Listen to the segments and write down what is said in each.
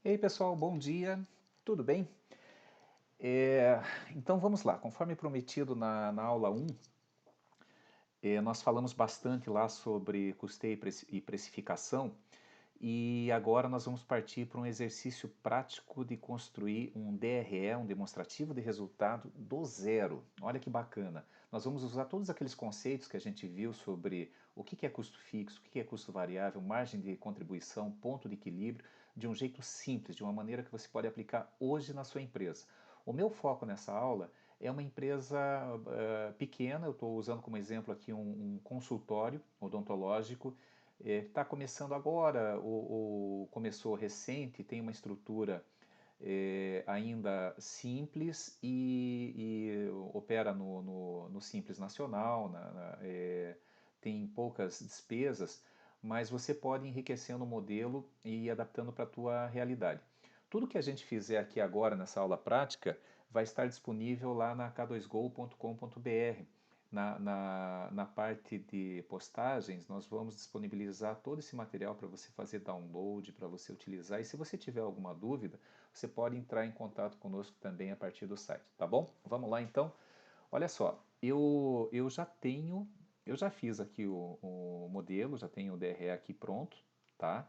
E aí pessoal, bom dia, tudo bem? Então vamos lá, conforme prometido na aula 1, nós falamos bastante lá sobre custeio e precificação e agora nós vamos partir para um exercício prático de construir um DRE, um demonstrativo de resultado do zero. Olha que bacana! Nós vamos usar todos aqueles conceitos que a gente viu sobre o que é custo fixo, o que é custo variável, margem de contribuição, ponto de equilíbrio, de um jeito simples, de uma maneira que você pode aplicar hoje na sua empresa. O meu foco nessa aula é uma empresa pequena, eu estou usando como exemplo aqui um consultório odontológico, está começando agora, ou começou recente, tem uma estrutura ainda simples e opera no Simples Nacional, tem poucas despesas, mas você pode ir enriquecendo o modelo e ir adaptando para a tua realidade. Tudo que a gente fizer aqui agora nessa aula prática vai estar disponível lá na k2go.com.br. Na parte de postagens, nós vamos disponibilizar todo esse material para você fazer download, para você utilizar. E se você tiver alguma dúvida, você pode entrar em contato conosco também a partir do site, tá bom? Vamos lá então. Olha só, eu já fiz aqui o modelo, já tenho o DRE aqui pronto, tá?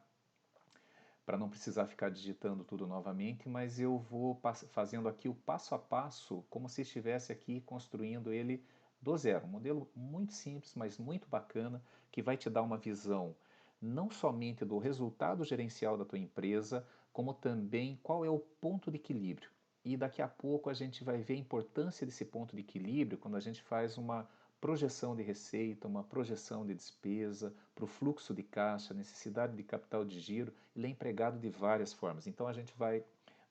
Para não precisar ficar digitando tudo novamente, mas eu vou fazendo aqui o passo a passo, como se estivesse aqui construindo ele do zero. Um modelo muito simples, mas muito bacana, que vai te dar uma visão não somente do resultado gerencial da tua empresa, como também qual é o ponto de equilíbrio. E daqui a pouco a gente vai ver a importância desse ponto de equilíbrio quando a gente faz uma projeção de receita, uma projeção de despesa, para o fluxo de caixa, necessidade de capital de giro, ele é empregado de várias formas. Então a gente vai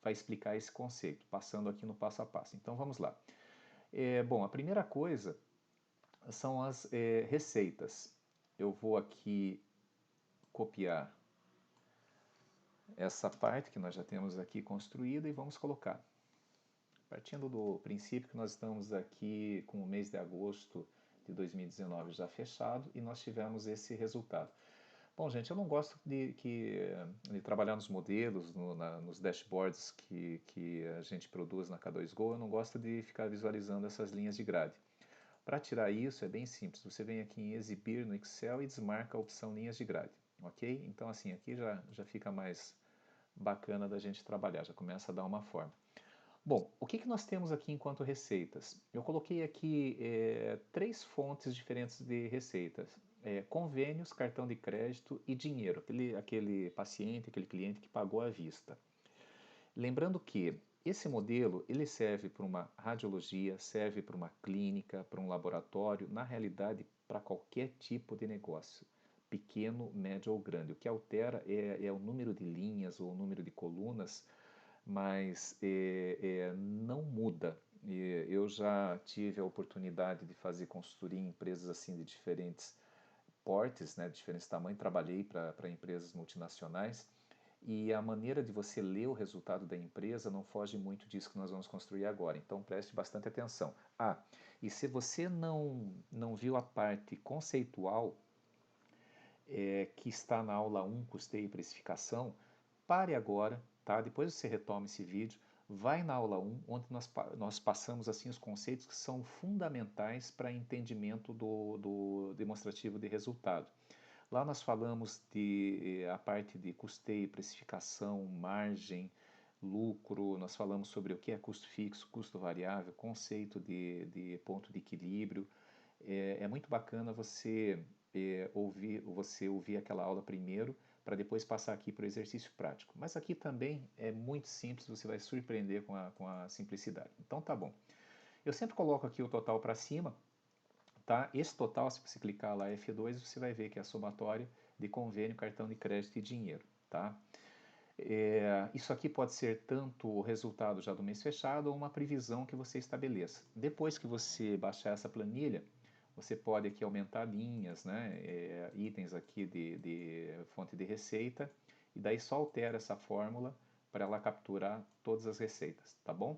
explicar esse conceito, passando aqui no passo a passo. Então vamos lá. Bom, a primeira coisa são as receitas. Eu vou aqui copiar essa parte que nós já temos aqui construída e vamos colocar. Partindo do princípio que nós estamos aqui com o mês de agosto de 2019 já fechado e nós tivemos esse resultado. Bom, gente, eu não gosto de trabalhar nos modelos, nos dashboards que a gente produz na K2Go, eu não gosto de ficar visualizando essas linhas de grade. Para tirar isso é bem simples, você vem aqui em exibir no Excel e desmarca a opção linhas de grade, ok? Então assim, aqui já fica mais bacana da gente trabalhar, já começa a dar uma forma. Bom, o que nós temos aqui enquanto receitas? Eu coloquei aqui três fontes diferentes de receitas. Convênios, cartão de crédito e dinheiro, aquele paciente, aquele cliente que pagou à vista. Lembrando que esse modelo ele serve para uma radiologia, serve para uma clínica, para um laboratório, na realidade para qualquer tipo de negócio, pequeno, médio ou grande. O que altera é o número de linhas ou o número de colunas, mas não muda. Eu já tive a oportunidade de fazer consultoria em empresas assim de diferentes portes, né, de diferentes tamanhos, trabalhei para empresas multinacionais e a maneira de você ler o resultado da empresa não foge muito disso que nós vamos construir agora, então preste bastante atenção. E se você não viu a parte conceitual que está na aula 1, custeio e precificação, pare agora, tá? Depois você retoma esse vídeo, vai na aula 1, onde nós passamos assim os conceitos que são fundamentais para entendimento do demonstrativo de resultado. Lá nós falamos de a parte de custeio, precificação, margem, lucro, nós falamos sobre o que é custo fixo, custo variável, conceito de ponto de equilíbrio. É muito bacana você ouvir aquela aula primeiro para depois passar aqui para o exercício prático. Mas aqui também é muito simples, você vai surpreender com a simplicidade. Então tá bom. Eu sempre coloco aqui o total para cima, tá? Esse total, se você clicar lá F2, você vai ver que é a somatória de convênio, cartão de crédito e dinheiro, tá? Isso aqui pode ser tanto o resultado já do mês fechado ou uma previsão que você estabeleça. Depois que você baixar essa planilha, você pode aqui aumentar linhas, né, itens aqui de fonte de receita, e daí só altera essa fórmula para ela capturar todas as receitas, tá bom?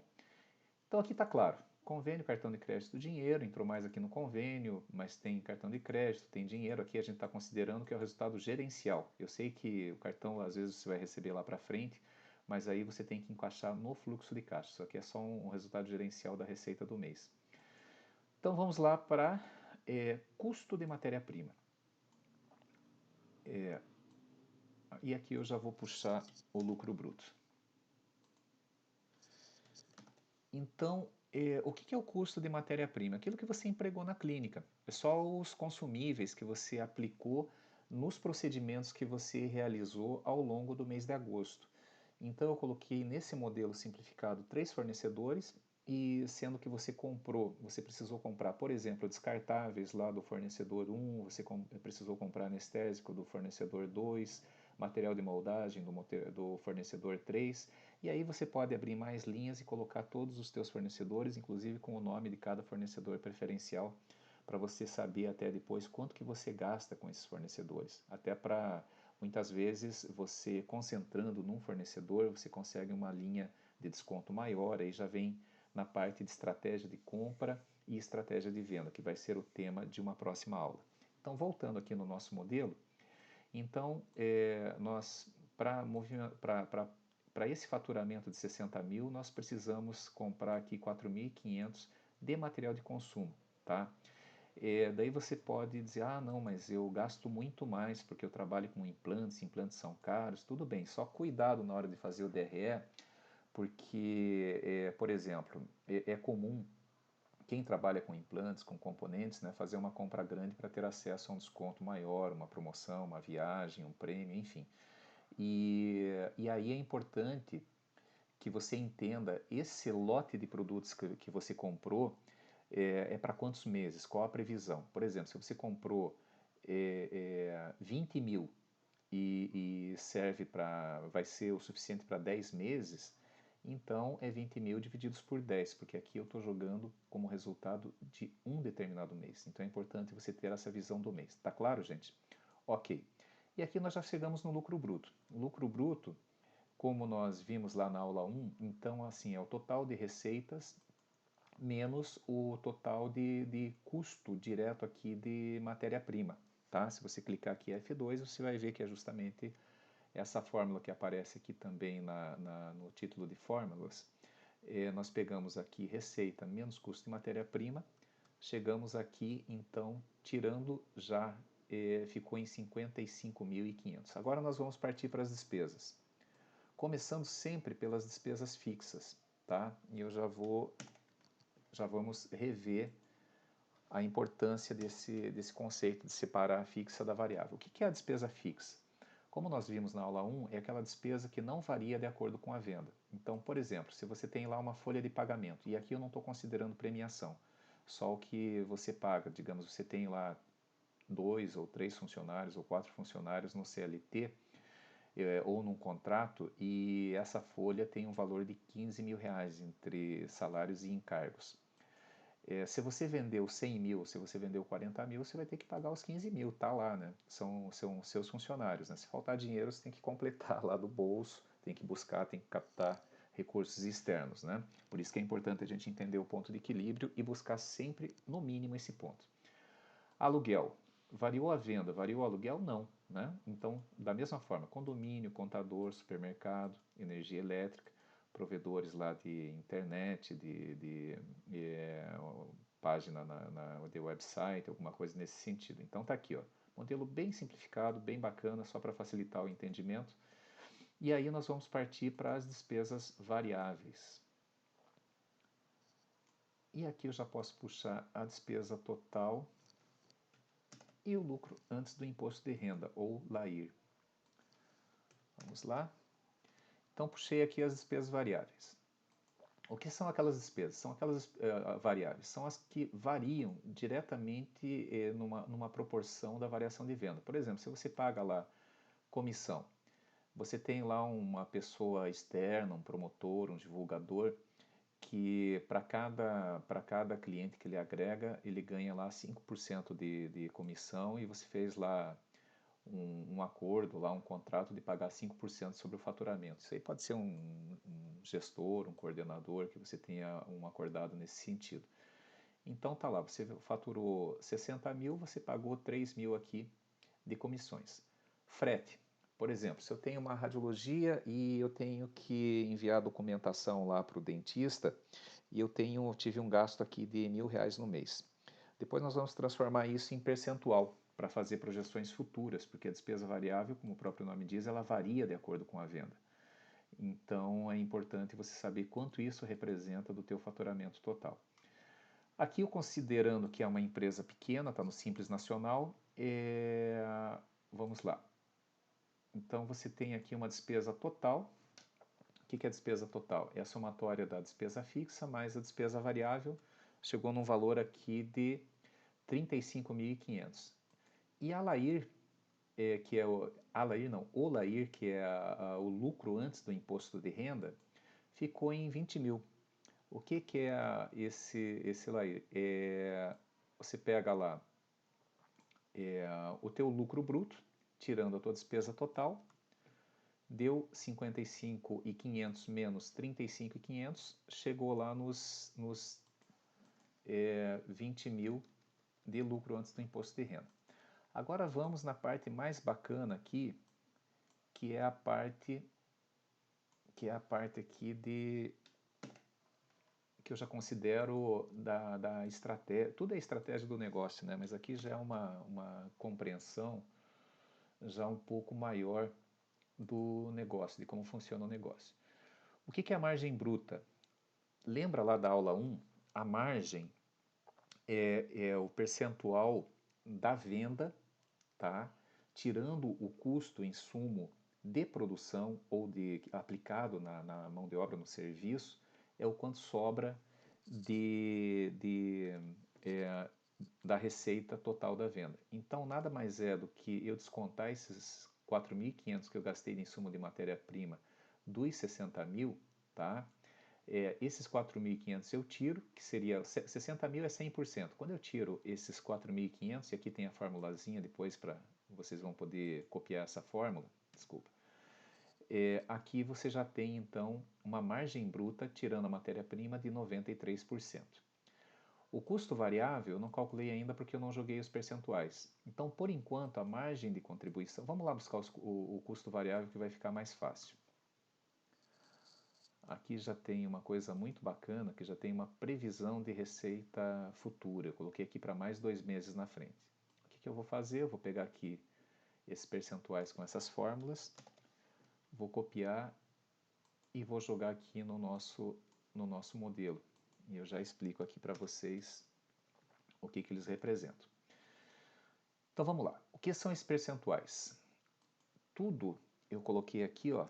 Então aqui está claro, convênio, cartão de crédito, dinheiro, entrou mais aqui no convênio, mas tem cartão de crédito, tem dinheiro, aqui a gente está considerando que é o resultado gerencial. Eu sei que o cartão às vezes você vai receber lá para frente, mas aí você tem que encaixar no fluxo de caixa. Isso aqui é só um resultado gerencial da receita do mês. Então vamos lá para custo de matéria-prima. E aqui eu já vou puxar o lucro bruto. Então, o que é o custo de matéria-prima? Aquilo que você empregou na clínica. É só os consumíveis que você aplicou nos procedimentos que você realizou ao longo do mês de agosto. Então, eu coloquei nesse modelo simplificado 3 fornecedores e sendo que você precisou comprar, por exemplo, descartáveis lá do fornecedor 1, você precisou comprar anestésico do fornecedor 2, material de moldagem do fornecedor 3, e aí você pode abrir mais linhas e colocar todos os teus fornecedores, inclusive com o nome de cada fornecedor preferencial, para você saber até depois quanto que você gasta com esses fornecedores. Até para, muitas vezes, você concentrando num fornecedor, você consegue uma linha de desconto maior, aí já vem na parte de estratégia de compra e estratégia de venda, que vai ser o tema de uma próxima aula. Então, voltando aqui no nosso modelo, então, nós, para esse faturamento de 60 mil, nós precisamos comprar aqui 4.500 de material de consumo, tá? Daí você pode dizer, ah, não, mas eu gasto muito mais porque eu trabalho com implantes, implantes são caros, tudo bem, só cuidado na hora de fazer o DRE, porque, por exemplo, é comum quem trabalha com implantes, com componentes, né, fazer uma compra grande para ter acesso a um desconto maior, uma promoção, uma viagem, um prêmio, enfim. E aí é importante que você entenda esse lote de produtos que você comprou para quantos meses, qual a previsão. Por exemplo, se você comprou 20 mil e serve vai ser o suficiente para 10 meses, então é 20 mil divididos por 10, porque aqui eu estou jogando como resultado de um determinado mês. Então é importante você ter essa visão do mês. Tá claro, gente? Ok. E aqui nós já chegamos no lucro bruto. O lucro bruto, como nós vimos lá na aula 1, então assim, é o total de receitas menos o total de custo direto aqui de matéria-prima. Tá? Se você clicar aqui F2, você vai ver que é justamente essa fórmula que aparece aqui também no título de fórmulas. Nós pegamos aqui receita menos custo de matéria-prima, chegamos aqui, então, tirando já, ficou em 55.500. Agora nós vamos partir para as despesas. Começando sempre pelas despesas fixas, tá? E já vamos rever a importância desse conceito de separar a fixa da variável. O que é a despesa fixa? Como nós vimos na aula 1, é aquela despesa que não varia de acordo com a venda. Então, por exemplo, se você tem lá uma folha de pagamento, e aqui eu não estou considerando premiação, só o que você paga, digamos, você tem lá 2 ou 3 funcionários ou 4 funcionários no CLT ou num contrato, e essa folha tem um valor de 15 mil reais entre salários e encargos. Se você vendeu 100 mil, se você vendeu 40 mil, você vai ter que pagar os 15 mil, tá lá, né? São seus funcionários, né? Se faltar dinheiro, você tem que completar lá do bolso, tem que buscar, tem que captar recursos externos, né? Por isso que é importante a gente entender o ponto de equilíbrio e buscar sempre, no mínimo, esse ponto. Aluguel. Variou a venda, variou o aluguel? Não, né? Então, da mesma forma, condomínio, contador, supermercado, energia elétrica, provedores lá de internet, de página de website, alguma coisa nesse sentido. Então tá aqui, ó, modelo bem simplificado, bem bacana, só para facilitar o entendimento. E aí nós vamos partir para as despesas variáveis. E aqui eu já posso puxar a despesa total e o lucro antes do imposto de renda, ou LAIR. Vamos lá. Então puxei aqui as despesas variáveis. O que são aquelas despesas? São aquelas variáveis, são as que variam diretamente numa proporção da variação de venda. Por exemplo, se você paga lá comissão, você tem lá uma pessoa externa, um promotor, um divulgador, que para cada cliente que ele agrega, ele ganha lá 5% de comissão e você fez lá um acordo, lá um contrato de pagar 5% sobre o faturamento. Isso aí pode ser um gestor, um coordenador, que você tenha um acordado nesse sentido. Então tá lá, você faturou 60 mil, você pagou 3 mil aqui de comissões. Frete. Por exemplo, se eu tenho uma radiologia e eu tenho que enviar documentação lá para o dentista e tive um gasto aqui de R$ 1.000 no mês. Depois nós vamos transformar isso em percentual para fazer projeções futuras, porque a despesa variável, como o próprio nome diz, ela varia de acordo com a venda. Então é importante você saber quanto isso representa do teu faturamento total. Aqui eu considerando que é uma empresa pequena, está no Simples Nacional, vamos lá. Então você tem aqui uma despesa total. O que é a despesa total? É a somatória da despesa fixa mais a despesa variável. Chegou num valor aqui de 35.500. E a Lair, que é o Lair, que é o lucro antes do imposto de renda, ficou em 20 mil. O que é esse Lair? Você pega lá o teu lucro bruto, tirando a tua despesa total, deu 55.500 menos 35.500, chegou lá nos 20 mil de lucro antes do imposto de renda. Agora vamos na parte mais bacana aqui, que é a parte aqui que eu já considero da estratégia. Tudo é estratégia do negócio, né? Mas aqui já é uma compreensão já um pouco maior do negócio, de como funciona o negócio. O que é a margem bruta? Lembra lá da aula 1? A margem é o percentual da venda, tá? Tirando o custo insumo de produção ou aplicado na mão de obra, no serviço, é o quanto sobra da receita total da venda. Então, nada mais é do que eu descontar esses 4.500 que eu gastei de insumo de matéria-prima dos 60 mil, tá? Esses 4.500 eu tiro, que seria 60 mil é 100%. Quando eu tiro esses 4.500, e aqui tem a formulazinha depois para vocês vão poder copiar essa fórmula, desculpa. Aqui você já tem então uma margem bruta tirando a matéria-prima de 93%. O custo variável eu não calculei ainda porque eu não joguei os percentuais. Então, por enquanto, a margem de contribuição... Vamos lá buscar o custo variável que vai ficar mais fácil. Aqui já tem uma coisa muito bacana, que já tem uma previsão de receita futura. Eu coloquei aqui para mais 2 meses na frente. O que eu vou fazer? Eu vou pegar aqui esses percentuais com essas fórmulas, vou copiar e vou jogar aqui no nosso modelo. E eu já explico aqui para vocês o que eles representam. Então vamos lá. O que são esses percentuais? Tudo eu coloquei aqui, ó,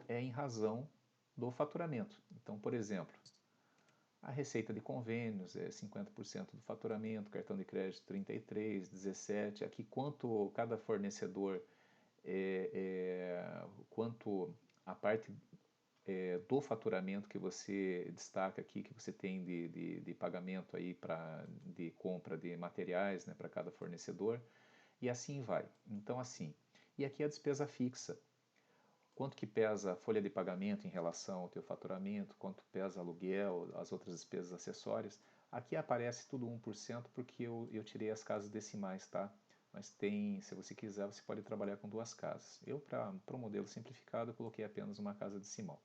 é em razão do faturamento. Então, por exemplo, a receita de convênios é 50% do faturamento, cartão de crédito 33%, 17%. Aqui quanto cada fornecedor, quanto a parte do faturamento que você destaca aqui, que você tem de pagamento aí de compra de materiais, né, para cada fornecedor, e assim vai. Então assim, e aqui a despesa fixa. Quanto que pesa a folha de pagamento em relação ao teu faturamento, quanto pesa aluguel, as outras despesas acessórias. Aqui aparece tudo 1% porque eu tirei as casas decimais, tá? Mas tem, se você quiser, você pode trabalhar com 2 casas. Eu, para o modelo simplificado, eu coloquei apenas uma casa decimal.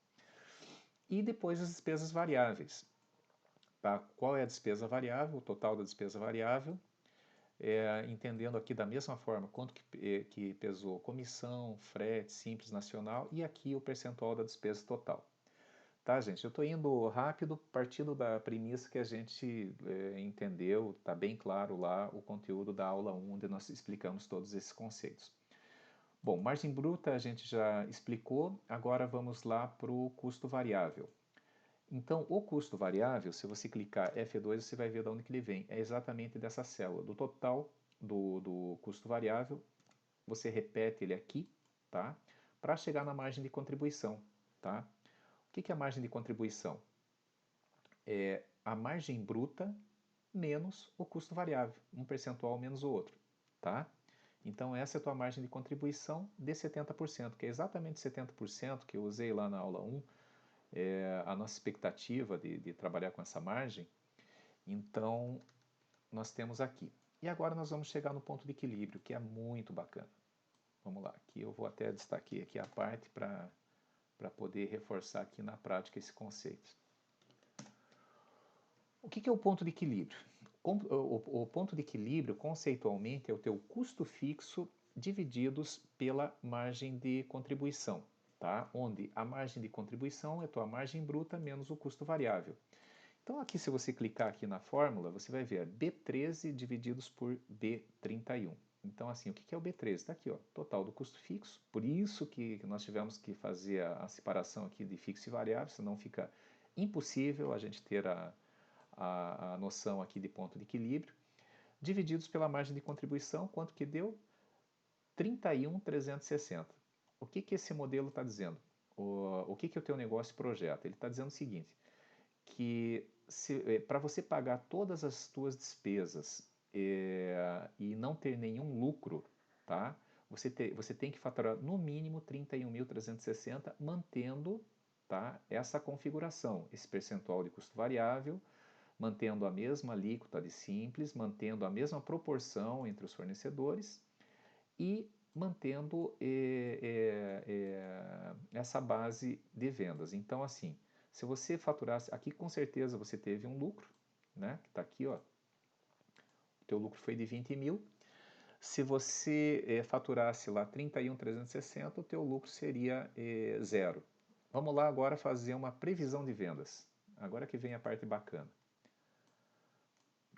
E depois as despesas variáveis. Tá? Qual é a despesa variável? O total da despesa variável. Entendendo aqui da mesma forma quanto que pesou comissão, frete, Simples Nacional e aqui o percentual da despesa total. Tá, gente? Eu estou indo rápido, partindo da premissa que a gente entendeu, está bem claro lá o conteúdo da aula 1, onde nós explicamos todos esses conceitos. Bom, margem bruta a gente já explicou, agora vamos lá para o custo variável. Então, o custo variável, se você clicar F2, você vai ver de onde que ele vem. É exatamente dessa célula. Do total do custo variável, você repete ele aqui, tá? Para chegar na margem de contribuição, tá? O que é a margem de contribuição? É a margem bruta menos o custo variável, um percentual menos o outro, tá? Então, essa é a tua margem de contribuição de 70%, que é exatamente 70% que eu usei lá na aula 1, a nossa expectativa de trabalhar com essa margem. Então, nós temos aqui. E agora nós vamos chegar no ponto de equilíbrio, que é muito bacana. Vamos lá, aqui eu vou até destacar aqui a parte para poder reforçar aqui na prática esse conceito. O que é o ponto de equilíbrio? O ponto de equilíbrio, conceitualmente, é o teu custo fixo divididos pela margem de contribuição, tá? Onde a margem de contribuição é a tua margem bruta menos o custo variável. Então aqui, se você clicar aqui na fórmula, você vai ver B13 divididos por B31. Então assim, o que é o B13? Está aqui, ó, total do custo fixo. Por isso que nós tivemos que fazer a separação aqui de fixo e variável, senão fica impossível a gente ter a noção aqui de ponto de equilíbrio, divididos pela margem de contribuição, quanto que deu? 31.360. O que esse modelo está dizendo? O que o teu negócio projeta? Ele está dizendo o seguinte, que para você pagar todas as tuas despesas e não ter nenhum lucro, tá? Você tem que faturar no mínimo 31.360, mantendo, tá, essa configuração, esse percentual de custo variável, mantendo a mesma alíquota de simples, mantendo a mesma proporção entre os fornecedores e mantendo essa base de vendas. Então, assim, se você faturasse, aqui com certeza você teve um lucro, né? Que está aqui, ó. O teu lucro foi de 20 mil. Se você faturasse lá 31.360, o teu lucro seria zero. Vamos lá agora fazer uma previsão de vendas. Agora que vem a parte bacana.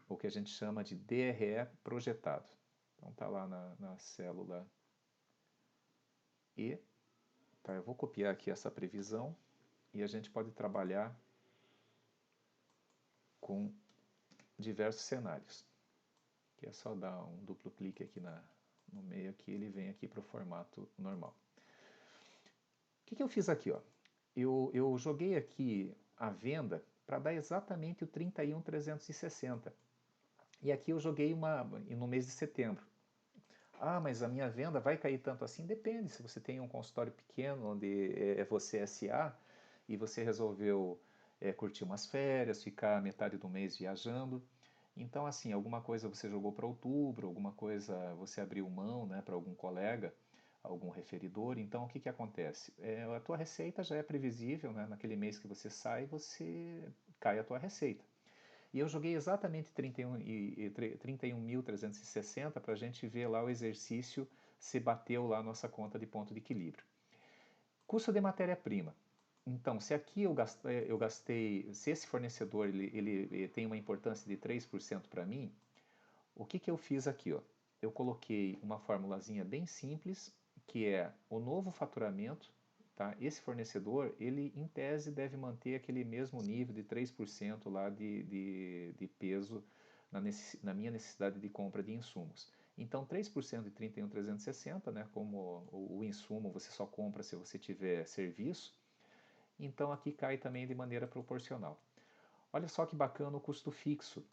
O que a gente chama de DRE projetado. Então tá lá na célula E. Tá, eu vou copiar aqui essa previsão e a gente pode trabalhar com diversos cenários. Que é só dar um duplo clique aqui no meio aqui, ele vem aqui para o formato normal. O que eu fiz aqui? Ó? Eu joguei aqui a venda para dar exatamente o 31.360. E aqui eu joguei no mês de setembro. Ah, mas a minha venda vai cair tanto assim? Depende. Se você tem um consultório pequeno, onde você SA, e você resolveu curtir umas férias, ficar metade do mês viajando. Então, assim, alguma coisa você jogou para outubro, alguma coisa você abriu mão, né, para algum colega, algum referidor. Então, o que acontece? A tua receita já é previsível, né? Naquele mês que você sai, você cai a tua receita. E eu joguei exatamente 31.360 para a gente ver lá o exercício se bateu lá a nossa conta de ponto de equilíbrio. Custo de matéria-prima. Então, se aqui eu gastei, se esse fornecedor ele tem uma importância de 3% para mim, o que eu fiz aqui? Ó? Eu coloquei uma formulazinha bem simples, que é o novo faturamento. Tá? Esse fornecedor, ele em tese deve manter aquele mesmo nível de 3% lá de peso na minha necessidade de compra de insumos. Então, 3% de 31.360, né, como o insumo você só compra se você tiver serviço, então aqui cai também de maneira proporcional. Olha só que bacana o custo fixo.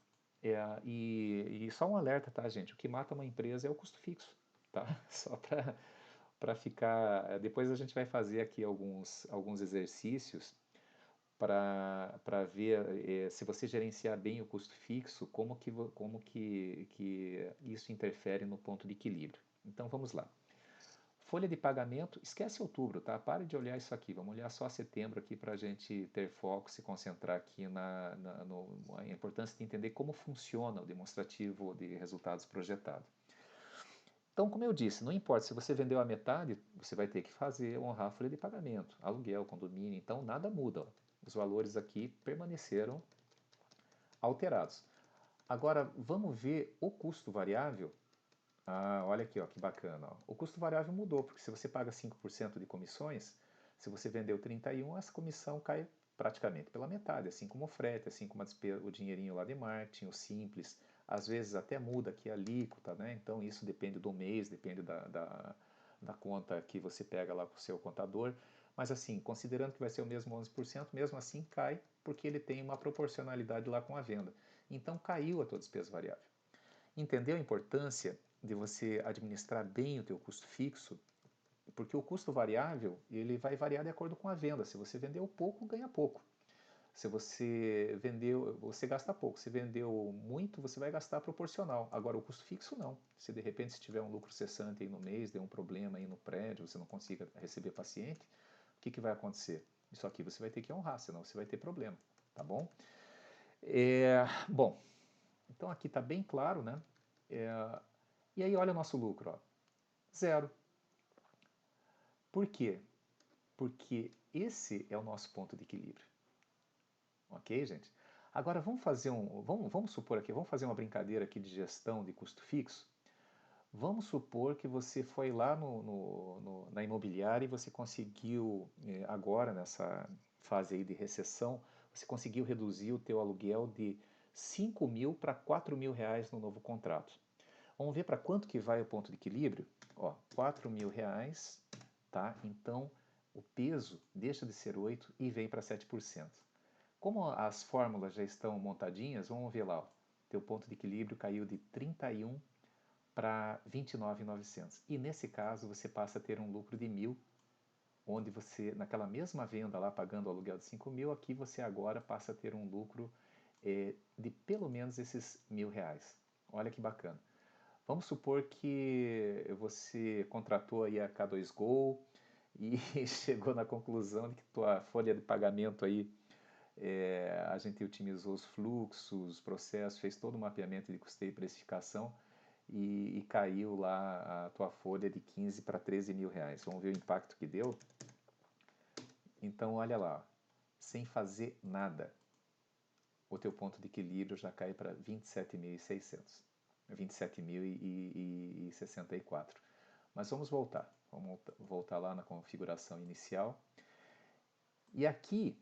E só um alerta, tá, gente? O que mata uma empresa é o custo fixo, tá? Só para ficar. Depois a gente vai fazer aqui alguns exercícios para ver se você gerenciar bem o custo fixo, que isso interfere no ponto de equilíbrio. Então vamos lá. Folha de pagamento, esquece outubro, tá? Pare de olhar isso aqui, vamos olhar só setembro aqui para a gente ter foco, se concentrar aqui na importância de entender como funciona o demonstrativo de resultados projetado. Então, como eu disse, não importa se você vendeu a metade, você vai ter que honrar a folha de pagamento, aluguel, condomínio, então nada muda. Ó. Os valores aqui permaneceram alterados. Agora, vamos ver o custo variável. Ah, olha aqui, ó, que bacana. Ó. O custo variável mudou, porque se você paga 5% de comissões, se você vendeu 31, essa comissão cai praticamente pela metade, assim como o frete, assim como o dinheirinho lá de marketing, o simples, às vezes até muda aqui a alíquota, né? Então isso depende do mês, depende da conta que você pega lá com o seu contador, mas assim, considerando que vai ser o mesmo 11%, mesmo assim cai, porque ele tem uma proporcionalidade lá com a venda. Então caiu a tua despesa variável. Entendeu a importância de você administrar bem o teu custo fixo? Porque o custo variável, ele vai variar de acordo com a venda. Se você vendeu pouco, ganha pouco. Se você vendeu, você gasta pouco. Se vendeu muito, você vai gastar proporcional. Agora, o custo fixo não. Se de repente se tiver um lucro cessante aí no mês, deu um problema aí no prédio, você não consiga receber paciente, o que vai acontecer? Isso aqui você vai ter que honrar, senão você vai ter problema, tá bom? Bom, então aqui está bem claro, né? E aí olha o nosso lucro, ó, zero. Por quê? Porque esse é o nosso ponto de equilíbrio. Ok, gente? Agora vamos supor aqui, vamos fazer uma brincadeira aqui de gestão de custo fixo. Vamos supor que você foi lá na imobiliária e você conseguiu, agora nessa fase aí de recessão, você conseguiu reduzir o teu aluguel de 5 mil para 4 mil reais no novo contrato. Vamos ver para quanto que vai o ponto de equilíbrio? Ó, 4 mil reais, tá? Então o peso deixa de ser 8 e vem para 7%. Como as fórmulas já estão montadinhas, vamos ver lá. Ó, teu ponto de equilíbrio caiu de 31 para 29.900. E nesse caso você passa a ter um lucro de 1.000, onde você, naquela mesma venda lá, pagando o aluguel de 5 mil, aqui você agora passa a ter um lucro de pelo menos esses R$ 1.000. Olha que bacana. Vamos supor que você contratou aí a K2Go e chegou na conclusão de que tua folha de pagamento aí, a gente otimizou os fluxos, os processos, fez todo o mapeamento de custeio e precificação e caiu lá a tua folha de 15 para 13 mil reais. Vamos ver o impacto que deu? Então olha lá, sem fazer nada, o teu ponto de equilíbrio já cai para 27.600. 27.064. Mas vamos voltar lá na configuração inicial. E aqui,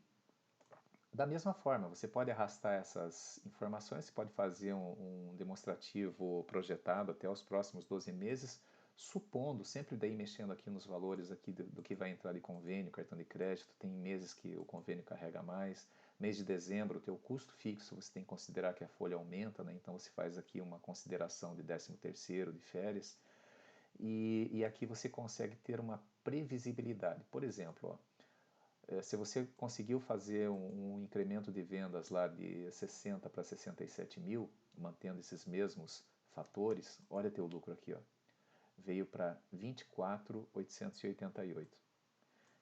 da mesma forma, você pode arrastar essas informações, você pode fazer um demonstrativo projetado até os próximos 12 meses, supondo, sempre daí mexendo aqui nos valores aqui do que vai entrar de convênio, cartão de crédito, tem meses que o convênio carrega mais, mês de dezembro, o teu custo fixo, você tem que considerar que a folha aumenta, né? Então você faz aqui uma consideração de 13º, de férias, e aqui você consegue ter uma previsibilidade. Por exemplo, ó, se você conseguiu fazer um incremento de vendas lá de 60 para 67 mil, mantendo esses mesmos fatores, olha teu lucro aqui, ó, veio para 24.888.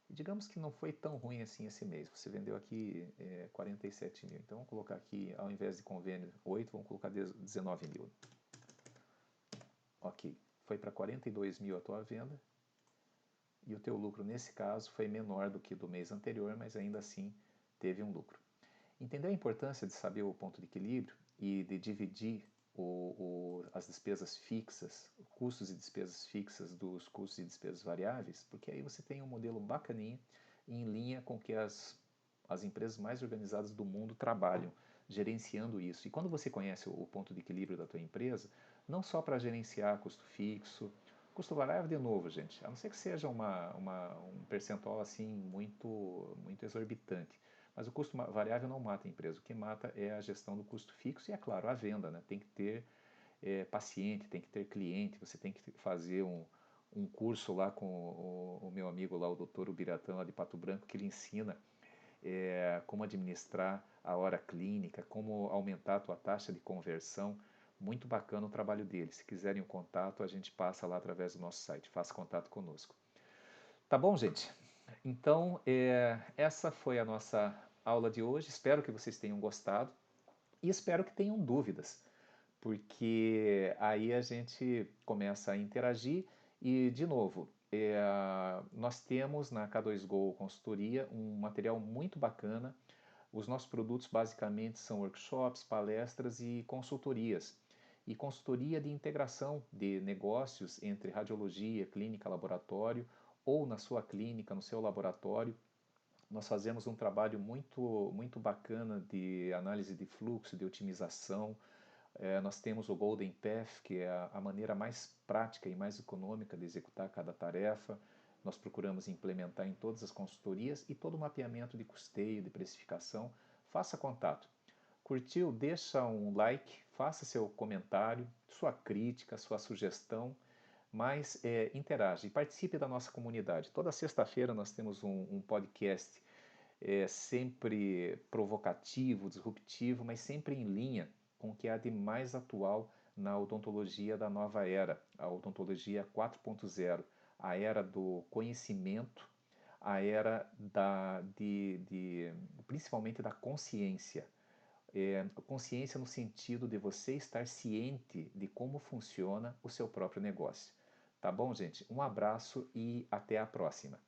E digamos que não foi tão ruim assim esse mês. Você vendeu aqui 47 mil. Então vamos colocar aqui, ao invés de convênio 8, vamos colocar 19 mil. Ok, foi para 42 mil a tua venda. E o teu lucro nesse caso foi menor do que do mês anterior, mas ainda assim teve um lucro. Entendeu a importância de saber o ponto de equilíbrio e de dividir as despesas fixas, custos e despesas fixas dos custos e despesas variáveis? Porque aí você tem um modelo bacaninha em linha com que as empresas mais organizadas do mundo trabalham, gerenciando isso. E quando você conhece o ponto de equilíbrio da tua empresa, não só para gerenciar custo fixo, custo variável, de novo, gente, a não ser que seja um percentual assim muito exorbitante. Mas o custo variável não mata a empresa. O que mata é a gestão do custo fixo e, é claro, a venda. Né? Tem que ter paciente, tem que ter cliente, você tem que fazer um curso lá com o meu amigo lá, o doutor Ubiratã, lá de Pato Branco, que ele ensina como administrar a hora clínica, como aumentar a tua taxa de conversão. Muito bacana o trabalho dele. Se quiserem o contato, a gente passa lá através do nosso site. Faça contato conosco. Tá bom, gente? Então, essa foi a nossa aula de hoje. Espero que vocês tenham gostado e espero que tenham dúvidas, porque aí a gente começa a interagir e, de novo, nós temos na K2Go Consultoria um material muito bacana. Os nossos produtos basicamente são workshops, palestras e consultorias. E consultoria de integração de negócios entre radiologia, clínica, laboratório, ou na sua clínica, no seu laboratório. Nós fazemos um trabalho muito bacana de análise de fluxo, de otimização. Nós temos o Golden Path, que é a maneira mais prática e mais econômica de executar cada tarefa. Nós procuramos implementar em todas as consultorias e todo o mapeamento de custeio, de precificação. Faça contato. Curtiu? Deixa um like, faça seu comentário, sua crítica, sua sugestão, mas interage e participe da nossa comunidade. Toda sexta-feira nós temos um podcast sempre provocativo, disruptivo, mas sempre em linha com o que há de mais atual na odontologia da nova era, a odontologia 4.0, a era do conhecimento, a era principalmente da consciência. Consciência no sentido de você estar ciente de como funciona o seu próprio negócio. Tá bom, gente? Um abraço e até a próxima.